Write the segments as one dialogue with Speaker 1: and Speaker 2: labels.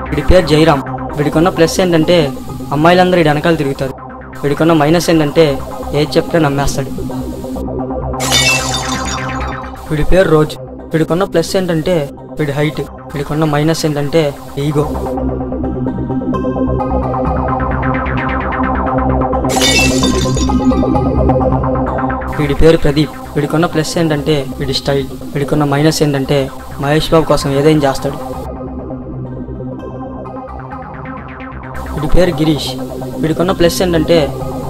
Speaker 1: వీడి పేరు జయరామ్. వీడికున్న ప్లస్ ఏంటంటే అమ్మాయిలందరూ వీడి వెనకాల తిరుగుతారు. వీడికున్న మైనస్ ఏంటంటే ఏది చెప్తే నమ్మేస్తాడు. వీడి పేరు రోజ్. వీడికున్న ప్లస్ ఏంటంటే వీడి హైట్. వీడికున్న మైనస్ ఏంటంటే ఈగో. వీడి పేరు ప్రదీప్. వీడికున్న ప్లస్ ఏంటంటే వీడి స్టైల్. వీడికున్న మైనస్ ఏంటంటే మహేష్ బాబు కోసం ఏదైనా చేస్తాడు. వీడి పేరు గిరీష్. వీడికున్న ప్లస్ ఏంటంటే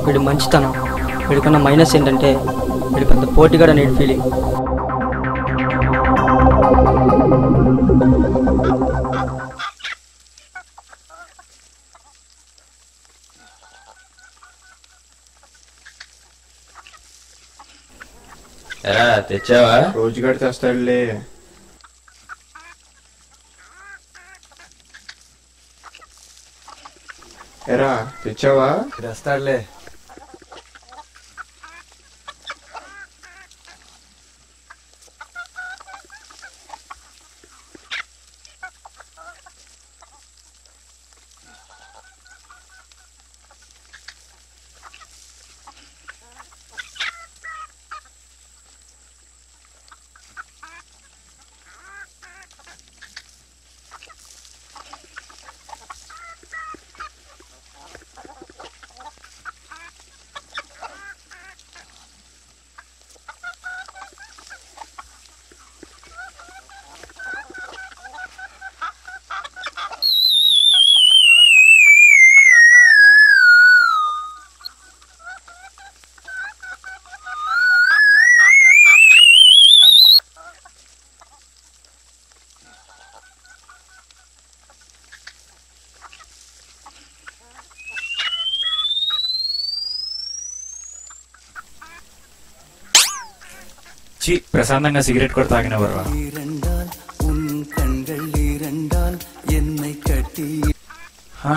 Speaker 1: వీడి మంచితనం. వీడికున్న మైనస్ ఏంటంటే వీడి పెద్ద పోటీగాడు అనే ఫీలింగ్.
Speaker 2: ఎరా తెచ్చావా?
Speaker 3: రోజుగాడు తెస్తాడులే. ఎరా తెచ్చావా?
Speaker 4: తెస్తాడులే.
Speaker 2: ప్రశాంతంగా సిగరెట్ కూడా తాగినవరా?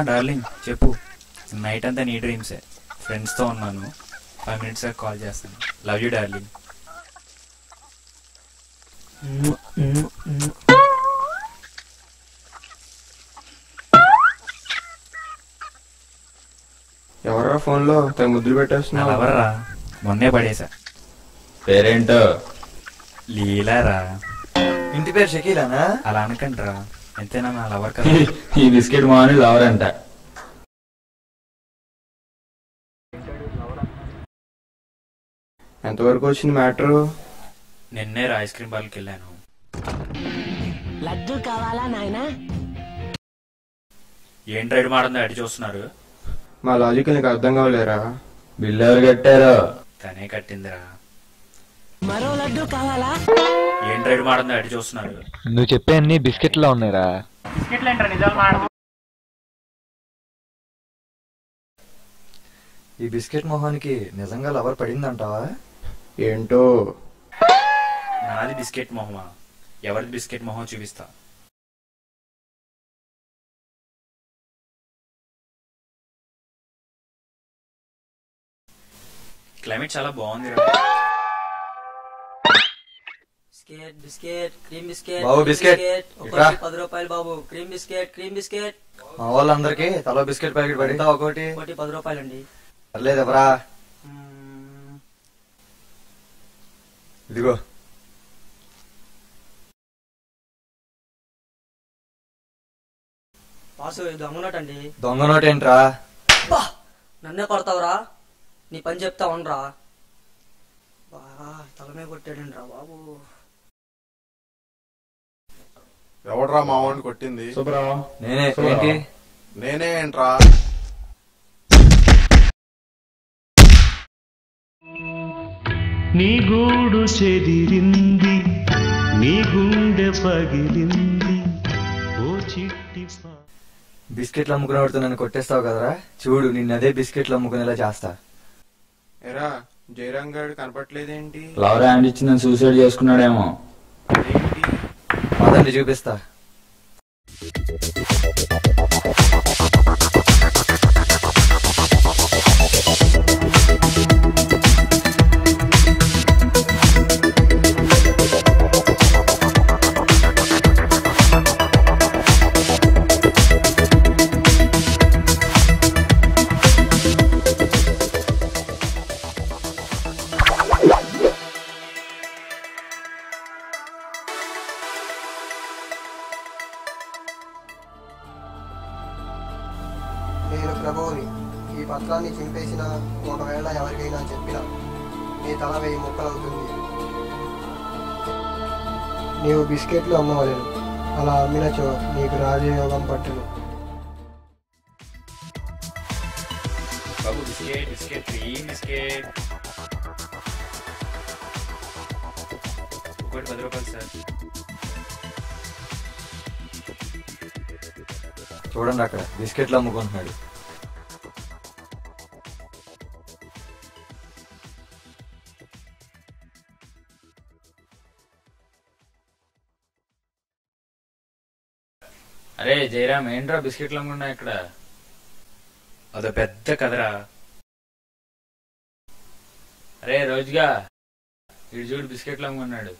Speaker 2: డార్లింగ్ చెప్పు. నైట్ అంతా నీ డ్రీమ్సే. ఫ్రెండ్స్తో ఉన్నాను. 5 minutes కాల్ చేస్తాను. Love you darling.
Speaker 3: ఎవరా ఫోన్ లో తన ముద్దులు పెట్టేస్తున్నావు?
Speaker 2: ఎవర్రా? మొన్నే పడేసా.
Speaker 4: పేరేంటో?
Speaker 2: లీలారా.
Speaker 4: ఇంటి పేరు షకీలానా?
Speaker 2: అలా అనకండ్రా. ఎంతైనా నా లవర్ కదా.
Speaker 4: ఈ బిస్కెట్ మాని లవర్ అంట.
Speaker 3: ఎంతవరకు వచ్చింది మ్యాటరు?
Speaker 2: నిన్నే ఐస్ క్రీమ్ బాల్కి వెళ్ళాను.
Speaker 5: లడ్డు కావాలా నాయనా?
Speaker 2: ఏం రైడ్ మాడందో అడి చూస్తున్నారు.
Speaker 3: మా లాజిక్ నీకు అర్థం కావలేరా?
Speaker 4: బిల్లు ఎవరు కట్టారో?
Speaker 2: తనే కట్టిందిరా.
Speaker 5: మరో లడ్డు కావాలా?
Speaker 2: ఏం రైడ్ మాడందో అడి చూస్తున్నారు.
Speaker 6: నువ్వు చెప్పే అన్ని బిస్కెట్లో ఉన్నాయిరా.
Speaker 4: ఈ బిస్కెట్ మొహానికి నిజంగా లవర్ పడిందంటావా?
Speaker 3: ఏంటో.
Speaker 2: నాది బిస్కెట్ మొహమా? ఎవరిది బిస్కెట్ మొహం చూపిస్తా. క్లైమేట్ చాలా బాగుంది.
Speaker 1: Biscuit biscuit cream biscuit.
Speaker 4: బాబు బిస్కెట్
Speaker 1: 10 రూపాయలు బాబు. Cream biscuit cream biscuit.
Speaker 4: మా వాళ్ళందరికి తలో బిస్కెట్ ప్యాకెట్ పడిందా? ఒకటి
Speaker 1: 10 రూపాయలండి.
Speaker 4: పర్లేదెవరా? ఇదిగో.
Speaker 1: పాసు దొంగ నోట్ అండి.
Speaker 4: దొంగ నోట్ ఏంట్రా?
Speaker 1: నన్నే కొడతావురా? నీ పని చెప్తా ఉండరా? బాగా తలమే కొట్టాడండి రా బాబు.
Speaker 3: ఎవడ్రా మా వాడిని కొట్టింది?
Speaker 4: నేనే. ఏంటి?
Speaker 3: నేనే ఏంట్రా?
Speaker 7: నీ గూడు చెదిరింది, నీ గుండె పగిలింది, ఓ చిట్టి.
Speaker 4: బిస్కెట్లు అమ్ముకునేవాడితో నన్ను కొట్టేస్తావు కదరా? చూడు నిన్న అదే బిస్కెట్లు అమ్ముకునేలా చేస్తా.
Speaker 3: ఎరా జయరాం గారు కనపట్లేదేంటి?
Speaker 4: లవర్ హ్యాండ్ ఇచ్చిందని సూసైడ్ చేసుకున్నాడేమో. అదండి చూపిస్తా.
Speaker 8: ప్రభువుని. ఈ పత్రాన్ని చింపేసినా, ఒకవేళ ఎవరికైనా చెప్పినా నీ తల 1000 ముక్కలవుతుంది. నీవు బిస్కెట్లు అమ్మవలేను. అలా అమ్మినచో నీకు రాజయోగం పట్టును.
Speaker 2: బాబు బిస్కెట్ బిస్కెట్ బిస్కెట్ ఒకటి 10 రూపాయలు సార్.
Speaker 4: చూడండి అక్కడ బిస్కెట్లు అమ్ముకుంటున్నాడు.
Speaker 2: అరే జయరామ్, ఏంట్రా బిస్కెట్లు అమ్ముకున్నా ఇక్కడ? అదో పెద్ద కదరా. అరే రోజుగా ఇటు చూడు, బిస్కెట్లు అమ్ముకున్నాడు.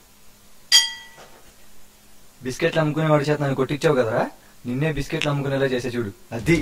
Speaker 4: బిస్కెట్లు అమ్ముకునే వాడి చేత నన్ను కొట్టించావు కదరా, నిన్నే బిస్కెట్లు అమ్ముకునేలా చేసే చూడు. అది